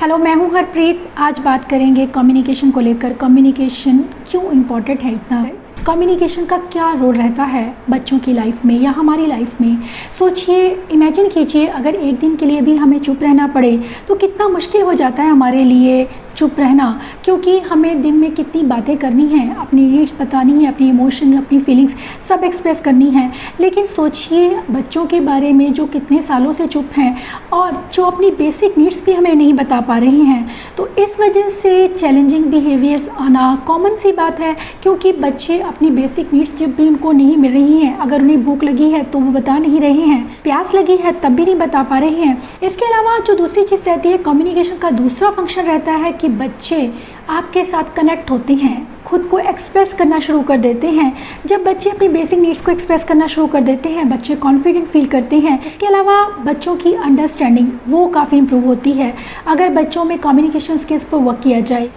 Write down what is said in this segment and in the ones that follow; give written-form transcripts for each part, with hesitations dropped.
Hello, मैं हूं हरप्रीत। आज बात करेंगे कम्युनिकेशन को लेकर। कम्युनिकेशन क्यों इम्पोर्टेंट है इतना, कम्युनिकेशन का क्या रोल रहता है बच्चों की लाइफ में या हमारी लाइफ में। सोचिए, इमेजिन कीजिए, अगर एक दिन के लिए भी हमें चुप रहना पड़े तो कितना मुश्किल हो जाता है हमारे लिए चुप रहना, क्योंकि हमें दिन में कितनी बातें करनी हैं, अपनी नीड्स बतानी है, अपनी इमोशन, अपनी फीलिंग्स सब एक्सप्रेस करनी है। लेकिन सोचिए बच्चों के बारे में जो कितने सालों से चुप हैं और जो अपनी बेसिक नीड्स भी हमें नहीं बता पा रहे हैं। तो इस वजह से चैलेंजिंग बिहेवियर्स आना कॉमन सी बात है, क्योंकि बच्चे अपनी बेसिक नीड्स जब भी उनको नहीं मिल रही हैं, अगर उन्हें भूख लगी है तो वो बता नहीं रहे हैं, प्यास लगी है तब भी नहीं बता पा रहे हैं। इसके अलावा जो दूसरी चीज़ रहती है, कम्युनिकेशन का दूसरा फंक्शन रहता है कि बच्चे आपके साथ कनेक्ट होते हैं, खुद को एक्सप्रेस करना शुरू कर देते हैं। जब बच्चे अपनी बेसिक नीड्स को एक्सप्रेस करना शुरू कर देते हैं, बच्चे कॉन्फिडेंट फील करते हैं। इसके अलावा बच्चों की अंडरस्टैंडिंग वो काफ़ी इंप्रूव होती है अगर बच्चों में कम्युनिकेशन स्किल्स पर वर्क किया जाए।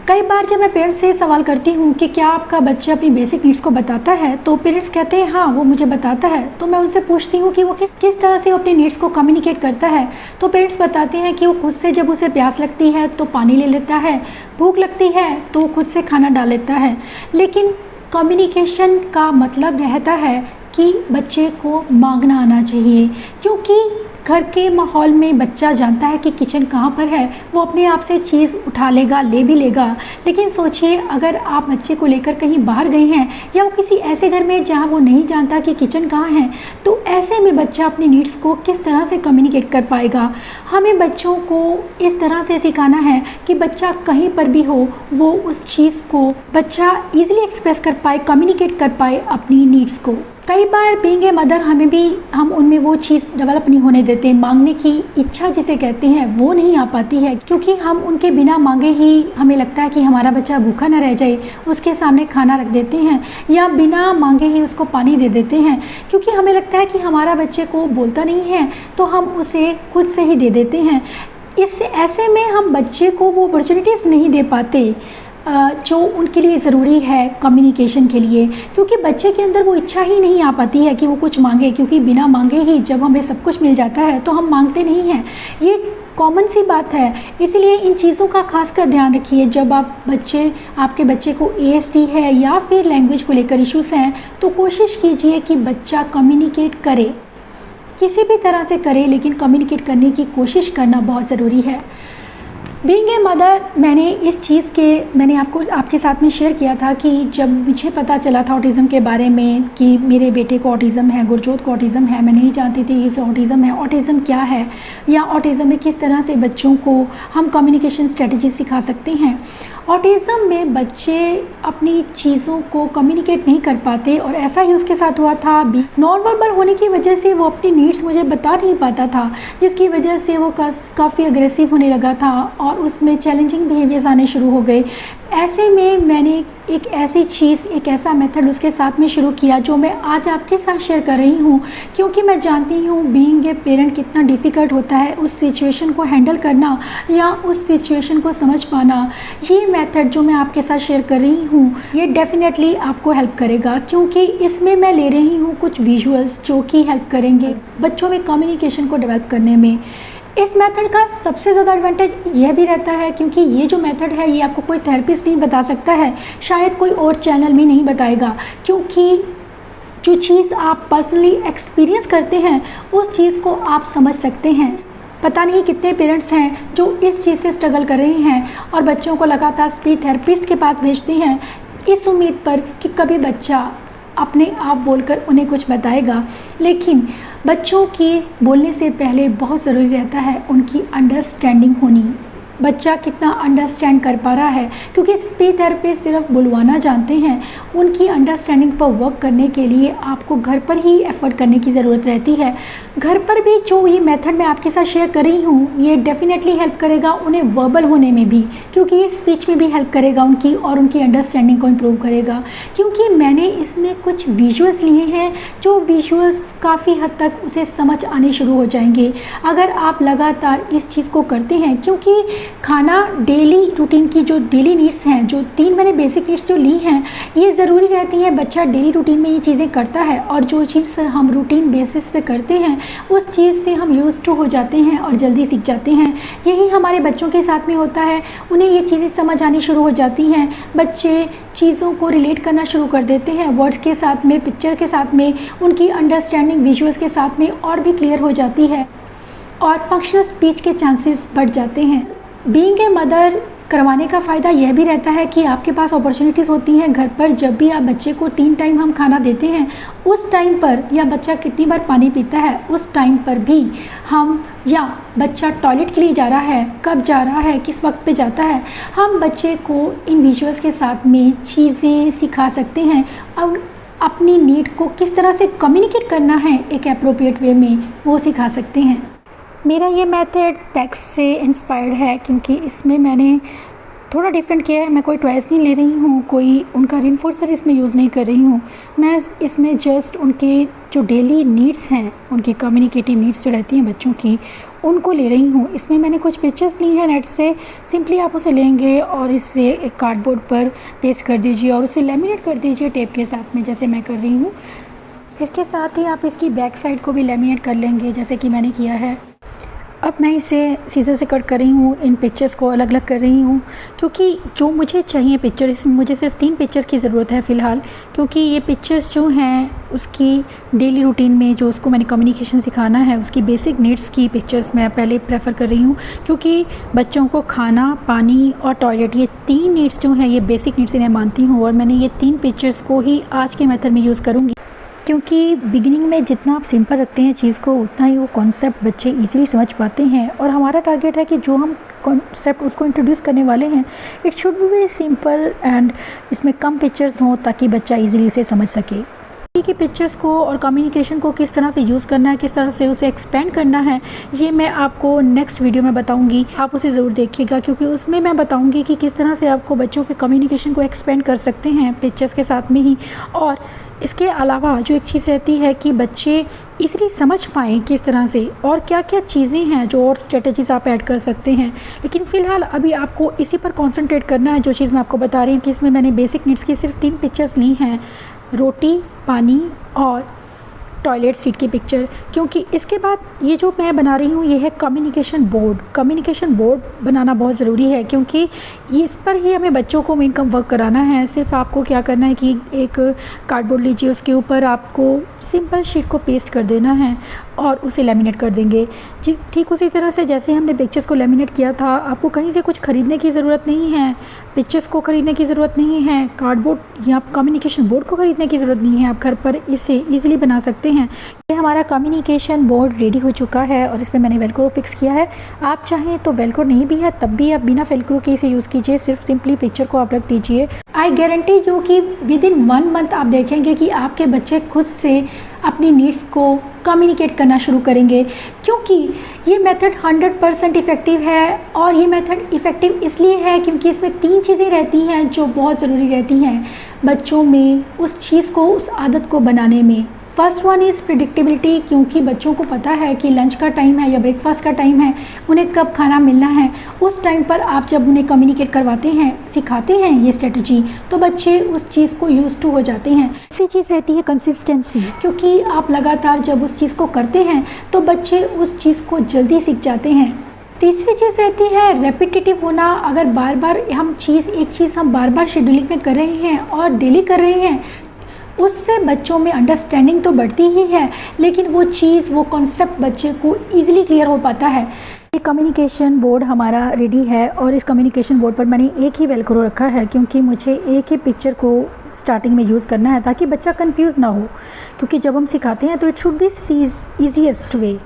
कई बार जब मैं पेरेंट्स से सवाल करती हूँ कि क्या आपका बच्चा अपनी बेसिक नीड्स को बताता है, तो पेरेंट्स कहते हैं हाँ वो मुझे बताता है। तो मैं उनसे पूछती हूँ कि वो किस तरह से अपनी नीड्स को कम्युनिकेट करता है। तो पेरेंट्स बताते हैं कि वो खुद से जब उसे प्यास लगती है तो पानी ले लेता है, भूख लगती है तो खुद से खाना डाल लेता है। लेकिन कम्युनिकेशन का मतलब रहता है कि बच्चे को मांगना आना चाहिए, क्योंकि घर के माहौल में बच्चा जानता है कि किचन कहाँ पर है, वो अपने आप से चीज़ उठा लेगा, ले भी लेगा। लेकिन सोचिए अगर आप बच्चे को लेकर कहीं बाहर गए हैं या वो किसी ऐसे घर में जहाँ वो नहीं जानता कि किचन कहाँ है, तो ऐसे में बच्चा अपनी नीड्स को किस तरह से कम्युनिकेट कर पाएगा। हमें बच्चों को इस तरह से सिखाना है कि बच्चा कहीं पर भी हो वो उस चीज़ को बच्चा ईजिली एक्सप्रेस कर पाए, कम्युनिकेट कर पाए अपनी नीड्स को। कई बार बीइंग ए मदर हम उनमें वो चीज़ डेवलप नहीं होने देते, मांगने की इच्छा जिसे कहते हैं वो नहीं आ पाती है, क्योंकि हम उनके बिना मांगे ही हमें लगता है कि हमारा बच्चा भूखा ना रह जाए, उसके सामने खाना रख देते हैं या बिना मांगे ही उसको पानी दे देते हैं, क्योंकि हमें लगता है कि हमारा बच्चे को बोलता नहीं है तो हम उसे खुद से ही दे देते हैं। इससे ऐसे में हम बच्चे को वो अपॉर्चुनिटीज़ नहीं दे पाते जो उनके लिए ज़रूरी है कम्युनिकेशन के लिए, क्योंकि बच्चे के अंदर वो इच्छा ही नहीं आ पाती है कि वो कुछ मांगे, क्योंकि बिना मांगे ही जब हमें सब कुछ मिल जाता है तो हम मांगते नहीं हैं। ये कॉमन सी बात है, इसलिए इन चीज़ों का खास कर ध्यान रखिए। जब आपके बच्चे को ASD है या फिर लैंग्वेज को लेकर इश्यूज़ हैं, तो कोशिश कीजिए कि बच्चा कम्युनिकेट करे, किसी भी तरह से करे, लेकिन कम्युनिकेट करने की कोशिश करना बहुत ज़रूरी है। बीइंग ए मदर, मैंने आपके साथ में शेयर किया था कि जब मुझे पता चला था ऑटिज़म के बारे में कि मेरे बेटे को ऑटिज़म है, गुरजोत को ऑटिज़म है, मैं नहीं जानती थी इसे ऑटिज़म है। ऑटिज़म क्या है या ऑटिज़म में किस तरह से बच्चों को हम कम्युनिकेशन स्ट्रेटजी सिखा सकते हैं। ऑटिज़म में बच्चे अपनी चीज़ों को कम्युनिकेट नहीं कर पाते, और ऐसा ही उसके साथ हुआ था। नॉन वर्बल होने की वजह से वो अपनी नीड्स मुझे बता नहीं पाता था, जिसकी वजह से वो काफ़ी अग्रेसिव होने लगा था और उसमें चैलेंजिंग बिहेवियर्स आने शुरू हो गए। ऐसे में मैंने एक ऐसा मेथड उसके साथ में शुरू किया जो मैं आज आपके साथ शेयर कर रही हूँ, क्योंकि मैं जानती हूँ बीइंग ए पेरेंट कितना डिफ़िकल्ट होता है उस सिचुएशन को हैंडल करना या उस सिचुएशन को समझ पाना। ये मेथड जो मैं आपके साथ शेयर कर रही हूँ ये डेफिनेटली आपको हेल्प करेगा, क्योंकि इसमें मैं ले रही हूँ कुछ विजुअल्स जो कि हेल्प करेंगे बच्चों में कम्युनिकेशन को डेवलप करने में। इस मेथड का सबसे ज़्यादा एडवांटेज यह भी रहता है, क्योंकि ये जो मेथड है ये आपको कोई थेरेपिस्ट नहीं बता सकता है, शायद कोई और चैनल भी नहीं बताएगा, क्योंकि जो चीज़ आप पर्सनली एक्सपीरियंस करते हैं उस चीज़ को आप समझ सकते हैं। पता नहीं कितने पेरेंट्स हैं जो इस चीज़ से स्ट्रगल कर रहे हैं और बच्चों को लगातार स्पीच थेरेपिस्ट के पास भेजते हैं इस उम्मीद पर कि कभी बच्चा अपने आप बोलकर उन्हें कुछ बताएगा। लेकिन बच्चों की बोलने से पहले बहुत ज़रूरी रहता है उनकी अंडरस्टैंडिंग होनी। बच्चा कितना अंडरस्टैंड कर पा रहा है, क्योंकि स्पीच थेरेपिस्ट सिर्फ बुलवाना जानते हैं, उनकी अंडरस्टैंडिंग पर वर्क करने के लिए आपको घर पर ही एफर्ट करने की ज़रूरत रहती है। घर पर भी जो ये मेथड मैं आपके साथ शेयर कर रही हूँ ये डेफिनेटली हेल्प करेगा उन्हें वर्बल होने में भी, क्योंकि ये स्पीच में भी हेल्प करेगा उनकी और उनकी अंडरस्टैंडिंग को इम्प्रूव करेगा। क्योंकि मैंने इसमें कुछ विजुअल्स लिए हैं जो विजुअल्स काफ़ी हद तक उसे समझ आने शुरू हो जाएंगे अगर आप लगातार इस चीज़ को करते हैं, क्योंकि खाना डेली रूटीन की जो डेली नीड्स हैं, जो 3 मैंने बेसिक नीड्स जो ली हैं, ये ज़रूरी रहती हैं। बच्चा डेली रूटीन में ये चीज़ें करता है और जो चीज़ हम रूटीन बेसिस पे करते हैं उस चीज़ से हम यूज़ टू हो जाते हैं और जल्दी सीख जाते हैं। यही हमारे बच्चों के साथ में होता है, उन्हें ये चीज़ें समझ आनी शुरू हो जाती हैं। बच्चे चीज़ों को रिलेट करना शुरू कर देते हैं वर्ड्स के साथ में, पिक्चर के साथ में, उनकी अंडरस्टैंडिंग विजुअल्स के साथ में और भी क्लियर हो जाती है और फंक्शनल स्पीच के चांसेस बढ़ जाते हैं। बीइंग ए मदर करवाने का फ़ायदा यह भी रहता है कि आपके पास अपॉर्चुनिटीज़ होती हैं घर पर। जब भी आप बच्चे को 3 टाइम हम खाना देते हैं, उस टाइम पर या बच्चा कितनी बार पानी पीता है उस टाइम पर भी हम, या बच्चा टॉयलेट के लिए जा रहा है, कब जा रहा है, किस वक्त पे जाता है, हम बच्चे को इन विजुअल्स के साथ में चीज़ें सिखा सकते हैं और अपनी नीड को किस तरह से कम्युनिकेट करना है एक एप्रोप्रिएट वे में वो सिखा सकते हैं। मेरा ये मेथड पैक्स से इंस्पायर्ड है क्योंकि इसमें मैंने थोड़ा डिफरेंट किया है। मैं कोई टॉयज़ नहीं ले रही हूँ, कोई उनका रिइंफोर्सर इसमें यूज़ नहीं कर रही हूँ। मैं इसमें जस्ट उनके जो डेली नीड्स हैं, उनकी कम्युनिकेटिव नीड्स जो रहती हैं बच्चों की, उनको ले रही हूँ। इसमें मैंने कुछ पिक्चर्स ली हैं नेट से। सिंपली आप उसे लेंगे और इसे एक कार्डबोर्ड पर पेस्ट कर दीजिए और उसे लेमिनेट कर दीजिए टेप के साथ में, जैसे मैं कर रही हूँ। इसके साथ ही आप इसकी बैक साइड को भी लेमिनेट कर लेंगे जैसे कि मैंने किया है। अब मैं इसे सीजर से कट कर रही हूँ, इन पिक्चर्स को अलग अलग कर रही हूँ क्योंकि जो मुझे चाहिए पिक्चर, इसमें मुझे सिर्फ 3 पिक्चर्स की ज़रूरत है फ़िलहाल, क्योंकि ये पिक्चर्स जो हैं उसकी डेली रूटीन में जो उसको मैंने कम्युनिकेशन सिखाना है उसकी बेसिक नीड्स की पिक्चर्स मैं पहले प्रेफर कर रही हूँ, क्योंकि बच्चों को खाना, पानी और टॉयलेट, ये 3 नीड्स जो हैं ये बेसिक नीड्स इन्हें मानती हूँ और मैंने ये 3 पिक्चर्स को ही आज के मेथड में यूज़ करूँगी। क्योंकि बिगिनिंग में जितना आप सिंपल रखते हैं चीज़ को, उतना ही वो कॉन्सेप्ट बच्चे इजीली समझ पाते हैं और हमारा टारगेट है कि जो हम कॉन्सेप्ट उसको इंट्रोड्यूस करने वाले हैं it should be very simple and इसमें कम पिक्चर्स हों ताकि बच्चा इजीली उसे समझ सके। कि पिक्चर्स को और कम्युनिकेशन को किस तरह से यूज़ करना है, किस तरह से उसे एक्सपेंड करना है, ये मैं आपको नेक्स्ट वीडियो में बताऊंगी। आप उसे ज़रूर देखिएगा क्योंकि उसमें मैं बताऊंगी कि किस तरह से आपको बच्चों के कम्युनिकेशन को एक्सपेंड कर सकते हैं पिक्चर्स के साथ में ही। और इसके अलावा जो एक चीज़ रहती है कि बच्चे इसलिए समझ पाएँ किस तरह से और क्या क्या चीज़ें हैं जो और स्ट्रेटजीज़ आप ऐड कर सकते हैं। लेकिन फ़िलहाल अभी आपको इसी पर कॉन्सेंट्रेट करना है जो चीज़ मैं आपको बता रही हूँ कि इसमें मैंने बेसिक नीड्स की सिर्फ 3 पिक्चर्स ली हैं, रोटी, पानी और टॉयलेट सीट की पिक्चर। क्योंकि इसके बाद ये जो मैं बना रही हूँ ये है कम्युनिकेशन बोर्ड। कम्युनिकेशन बोर्ड बनाना बहुत ज़रूरी है क्योंकि ये इस पर ही हमें बच्चों को मेन कम वर्क कराना है। सिर्फ आपको क्या करना है कि एक कार्डबोर्ड लीजिए, उसके ऊपर आपको सिंपल शीट को पेस्ट कर देना है और उसे लेमिनेट कर देंगे। जी, ठीक उसी तरह से जैसे हमने पिक्चर्स को लेमिनेट किया था, आपको कहीं से कुछ ख़रीदने की ज़रूरत नहीं है, पिक्चर्स को ख़रीदने की ज़रूरत नहीं है, कार्डबोर्ड या कम्युनिकेशन बोर्ड को ख़रीदने की ज़रूरत नहीं है। आप घर पर इसे ईज़िली बना सकते हैं। ये हमारा कम्युनिकेशन बोर्ड रेडी हो चुका है और इस पर मैंने वेलक्रो फिक्स किया है। आप चाहें तो वेलक्रो नहीं भी है तब भी आप बिना वेलक्रो के इसे यूज़ कीजिए, सिर्फ सिंपली पिक्चर को आप रख दीजिए। आई गारंटी यू कि विद इन 1 मंथ आप देखेंगे कि आपके बच्चे खुद से अपनी नीड्स को कम्युनिकेट करना शुरू करेंगे, क्योंकि ये मेथड 100% इफ़ेक्टिव है। और ये मेथड इफ़ेक्टिव इसलिए है क्योंकि इसमें 3 चीज़ें रहती हैं जो बहुत ज़रूरी रहती हैं बच्चों में उस चीज़ को, उस आदत को बनाने में। फर्स्ट वन इज़ प्रिडिक्टेबिलिटी, क्योंकि बच्चों को पता है कि लंच का टाइम है या ब्रेकफास्ट का टाइम है, उन्हें कब खाना मिलना है। उस टाइम पर आप जब उन्हें कम्युनिकेट करवाते हैं, सिखाते हैं ये स्ट्रेटजी, तो बच्चे उस चीज़ को यूज़ टू हो जाते हैं। दूसरी चीज़ रहती है कंसिस्टेंसी, क्योंकि आप लगातार जब उस चीज़ को करते हैं तो बच्चे उस चीज़ को जल्दी सीख जाते हैं। तीसरी चीज़ रहती है रेपिटेटिव होना। अगर बार बार हम एक चीज़ हम बार बार शेड्यूलिंग में कर रहे हैं और डेली कर रहे हैं, उससे बच्चों में अंडरस्टैंडिंग तो बढ़ती ही है, लेकिन वो चीज़, वो कॉन्सेप्ट बच्चे को ईज़िली क्लियर हो पाता है। ये कम्युनिकेशन बोर्ड हमारा रेडी है और इस कम्युनिकेशन बोर्ड पर मैंने एक ही वेलक्रो रखा है क्योंकि मुझे एक ही पिक्चर को स्टार्टिंग में यूज़ करना है ताकि बच्चा कंफ्यूज ना हो, क्योंकि जब हम सिखाते हैं तो इट शुड बी ईजीएस्ट वे।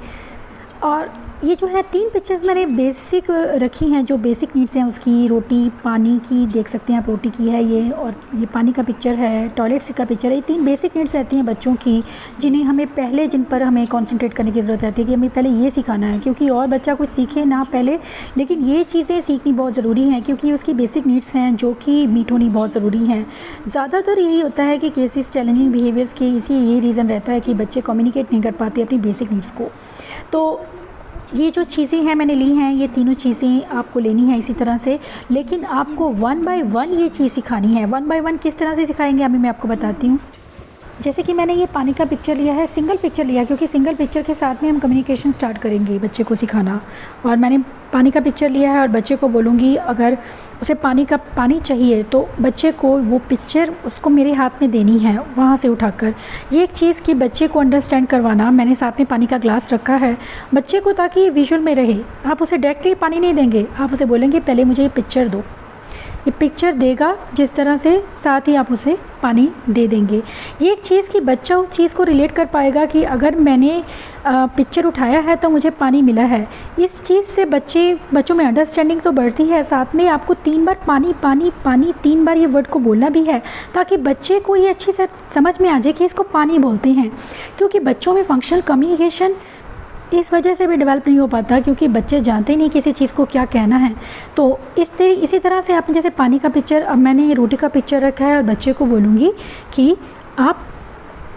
और ये जो है 3 पिक्चर्स मैंने बेसिक रखी हैं, जो बेसिक नीड्स हैं उसकी। रोटी, पानी की देख सकते हैं आप, रोटी की है ये, और ये पानी का पिक्चर है, टॉयलेट का पिक्चर है। ये 3 बेसिक नीड्स रहती हैं बच्चों की, जिन पर हमें कंसंट्रेट करने की ज़रूरत रहती है कि हमें पहले ये सिखाना है, क्योंकि और बच्चा कुछ सीखे ना पहले, लेकिन ये चीज़ें सीखनी बहुत ज़रूरी हैं क्योंकि उसकी बेसिक नीड्स हैं जो कि मीट होनी बहुत ज़रूरी हैं। ज़्यादातर यही होता है कि केसेस चैलेंजिंग बिहेवियर्स के यही रीज़न रहता है कि बच्चे कम्युनिकेट नहीं कर पाते अपनी बेसिक नीड्स को। तो ये जो चीज़ें हैं मैंने ली हैं, ये तीनों चीज़ें आपको लेनी है इसी तरह से, लेकिन आपको 1 बाय 1 ये चीज़ सिखानी है। 1 बाय 1 किस तरह से सिखाएंगे अभी मैं आपको बताती हूँ। जैसे कि मैंने ये पानी का पिक्चर लिया है, सिंगल पिक्चर लिया क्योंकि सिंगल पिक्चर के साथ में हम कम्युनिकेशन स्टार्ट करेंगे बच्चे को सिखाना। और मैंने पानी का पिक्चर लिया है और बच्चे को बोलूँगी अगर उसे पानी चाहिए तो बच्चे को वो पिक्चर उसको मेरे हाथ में देनी है वहाँ से उठाकर। ये एक चीज़ कि बच्चे को अंडरस्टैंड करवाना। मैंने साथ में पानी का ग्लास रखा है बच्चे को ताकि ये विजुअल में रहे। आप उसे डायरेक्टली पानी नहीं देंगे, आप उसे बोलेंगे पहले मुझे ये पिक्चर दो। ये पिक्चर देगा जिस तरह से, साथ ही आप उसे पानी दे देंगे। ये एक चीज़ कि बच्चा उस चीज़ को रिलेट कर पाएगा कि अगर मैंने पिक्चर उठाया है तो मुझे पानी मिला है। इस चीज़ से बच्चों में अंडरस्टैंडिंग तो बढ़ती है, साथ में आपको 3 बार पानी पानी पानी 3 बार ये वर्ड को बोलना भी है ताकि बच्चे को ये अच्छी से समझ में आ जाए कि इसको पानी बोलते हैं। क्योंकि बच्चों में फंक्शनल कम्युनिकेशन इस वजह से भी डेवलप नहीं हो पाता क्योंकि बच्चे जानते ही नहीं किसी चीज़ को क्या कहना है। तो इसी तरह से आपने जैसे पानी का पिक्चर, अब मैंने रोटी का पिक्चर रखा है और बच्चे को बोलूँगी कि आप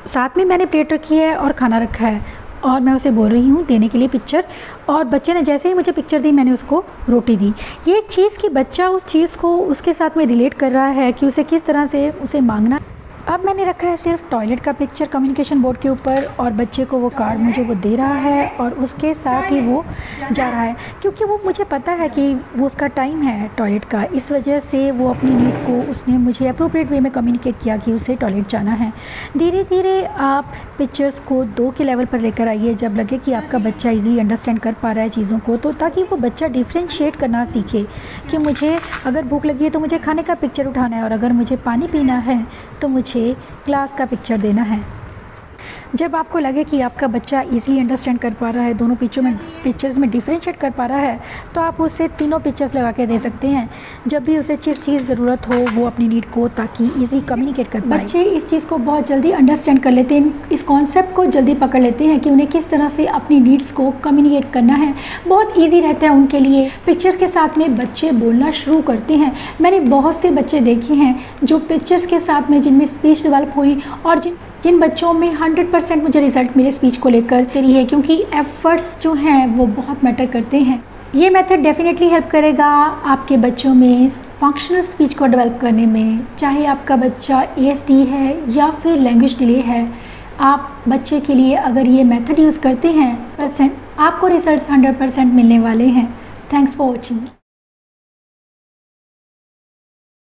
साथ में मैंने प्लेट रखी है और खाना रखा है और मैं उसे बोल रही हूँ देने के लिए पिक्चर, और बच्चे ने जैसे ही मुझे पिक्चर दी मैंने उसको रोटी दी। ये एक चीज़ कि बच्चा उस चीज़ को उसके साथ में रिलेट कर रहा है कि उसे किस तरह से उसे मांगना। अब मैंने रखा है सिर्फ टॉयलेट का पिक्चर कम्युनिकेशन बोर्ड के ऊपर और बच्चे को वो कार्ड मुझे वो दे रहा है और उसके साथ ही वो जा रहा है क्योंकि वो मुझे पता है कि वो उसका टाइम है टॉयलेट का। इस वजह से वो अपनी नीड को उसने मुझे अप्रोप्रिएट वे में कम्युनिकेट किया कि उसे टॉयलेट जाना है। धीरे धीरे आप पिक्चर्स को 2 के लेवल पर लेकर आइए जब लगे कि आपका बच्चा ईज़िली अंडरस्टैंड कर पा रहा है चीज़ों को, तो ताकि वो बच्चा डिफ्रेंशिएट करना सीखे कि मुझे अगर भूख लगी है तो मुझे खाने का पिक्चर उठाना है और अगर मुझे पानी पीना है तो मुझे ग्लास का पिक्चर देना है। जब आपको लगे कि आपका बच्चा इजीली अंडरस्टैंड कर पा रहा है, दोनों पिक्चर्स में डिफरेंशिएट कर पा रहा है, तो आप उसे तीनों पिक्चर्स लगा के दे सकते हैं जब भी उसे जिस चीज़ ज़रूरत हो वो अपनी नीड को, ताकि इजीली कम्युनिकेट कर पाए। बच्चे इस चीज़ को बहुत जल्दी अंडरस्टैंड कर लेते हैं, इस कॉन्सेप्ट को जल्दी पकड़ लेते हैं कि उन्हें किस तरह से अपनी नीड्स को कम्युनिकेट करना है। बहुत ईजी रहता है उनके लिए। पिक्चर्स के साथ में बच्चे बोलना शुरू करते हैं। मैंने बहुत से बच्चे देखे हैं जो पिक्चर्स के साथ में जिनमें स्पीच डेवलप हुई और जिन बच्चों में 100% मुझे रिज़ल्ट मेरे स्पीच को लेकर तेरी है, क्योंकि एफ़र्ट्स जो हैं वो बहुत मैटर करते हैं। ये मेथड डेफिनेटली हेल्प करेगा आपके बच्चों में फंक्शनल स्पीच को डेवलप करने में। चाहे आपका बच्चा ASD है या फिर लैंग्वेज डिले है, आप बच्चे के लिए अगर ये मेथड यूज़ करते हैं आपको रिजल्ट्स 100% मिलने वाले हैं। Thanks for watching.